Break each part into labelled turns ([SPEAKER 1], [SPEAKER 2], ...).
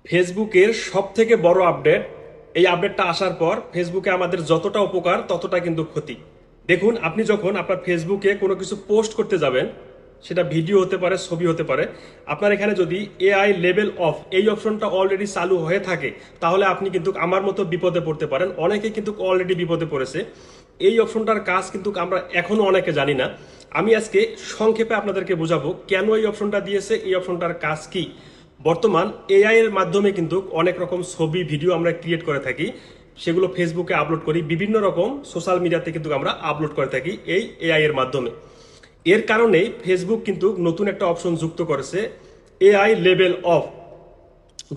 [SPEAKER 1] ফেসবুকের সবথেকে বড় আপডেট, এই আপডেটটা আসার পর ফেসবুকে আমাদের যতটা উপকার ততটা কিন্তু ক্ষতি। দেখুন, আপনি যখন আপনার ফেসবুকে কোনো কিছু পোস্ট করতে যাবেন, সেটা ভিডিও হতে পারে, ছবি হতে পারে, আপনার এখানে যদি এআই লেভেল অফ এই অপশনটা অলরেডি চালু হয়ে থাকে, তাহলে আপনি কিন্তু আমার মতো বিপদে পড়তে পারেন। অনেকে কিন্তু অলরেডি বিপদে পড়েছে। এই অপশনটার কাজ কিন্তু আমরা এখনো অনেকে জানি না। আমি আজকে সংক্ষেপে আপনাদেরকে বোঝাবো কেন এই অপশনটা দিয়েছে, এই অপশনটার কাজ কি। বর্তমান এআই এর মাধ্যমে কিন্তু অনেক রকম ছবি ভিডিও আমরা ক্রিয়েট করে থাকি, সেগুলো ফেসবুকে আপলোড করি, বিভিন্ন রকম সোশ্যাল মিডিয়াতে কিন্তু আমরা আপলোড করে থাকি এই এআই এর মাধ্যমে। এর কারণেই ফেসবুক কিন্তু নতুন একটা অপশন যুক্ত করেছে, এআই লেভেল অফ।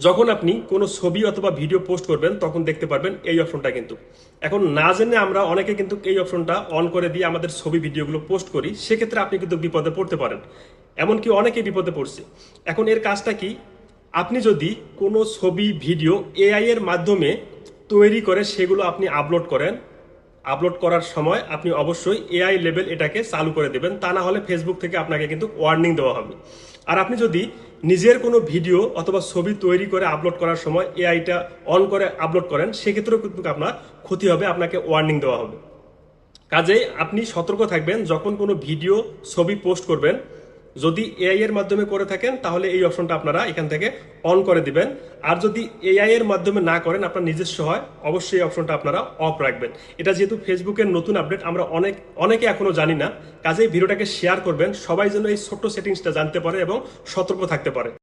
[SPEAKER 1] যখন আপনি কোনো ছবি অথবা ভিডিও পোস্ট করবেন তখন দেখতে পারবেন এই অপশনটা। কিন্তু এখন না জেনে আমরা অনেকে কিন্তু এই অপশনটা অন করে দিয়ে আমাদের ছবি ভিডিওগুলো পোস্ট করি, সেক্ষেত্রে আপনি কিন্তু বিপদে পড়তে পারেন। এমনকি অনেকে বিপদে পড়ছে। এখন এর কাজটা কি? আপনি যদি কোনো ছবি ভিডিও এআই এর মাধ্যমে তৈরি করে সেগুলো আপনি আপলোড করেন, আপলোড করার সময় আপনি অবশ্যই এআই লেভেল এটাকে চালু করে দেবেন, তা না হলে ফেসবুক থেকে আপনাকে কিন্তু ওয়ার্নিং দেওয়া হবে। আর আপনি যদি নিজের কোনো ভিডিও অথবা ছবি তৈরি করে আপলোড করার সময় এআইটা অন করে আপলোড করেন, সেক্ষেত্রেও কিন্তু আপনার ক্ষতি হবে, আপনাকে ওয়ার্নিং দেওয়া হবে। কাজেই আপনি সতর্ক থাকবেন যখন কোনো ভিডিও ছবি পোস্ট করবেন। যদি এআই এর মাধ্যমে করে থাকেন তাহলে এই অপশনটা আপনারা এখান থেকে অন করে দিবেন। আর যদি এআই এর মাধ্যমে না করেন, আপনার নিজস্ব হয়, অবশ্যই এই অপশনটা আপনারা অফ রাখবেন। এটা যেহেতু ফেসবুকের নতুন আপডেট, আমরা অনেকে এখনো জানি না। কাজেই ভিডিওটাকে শেয়ার করবেন, সবাই যেন এই ছোট্ট সেটিংসটা জানতে পারে এবং সতর্ক থাকতে পারে।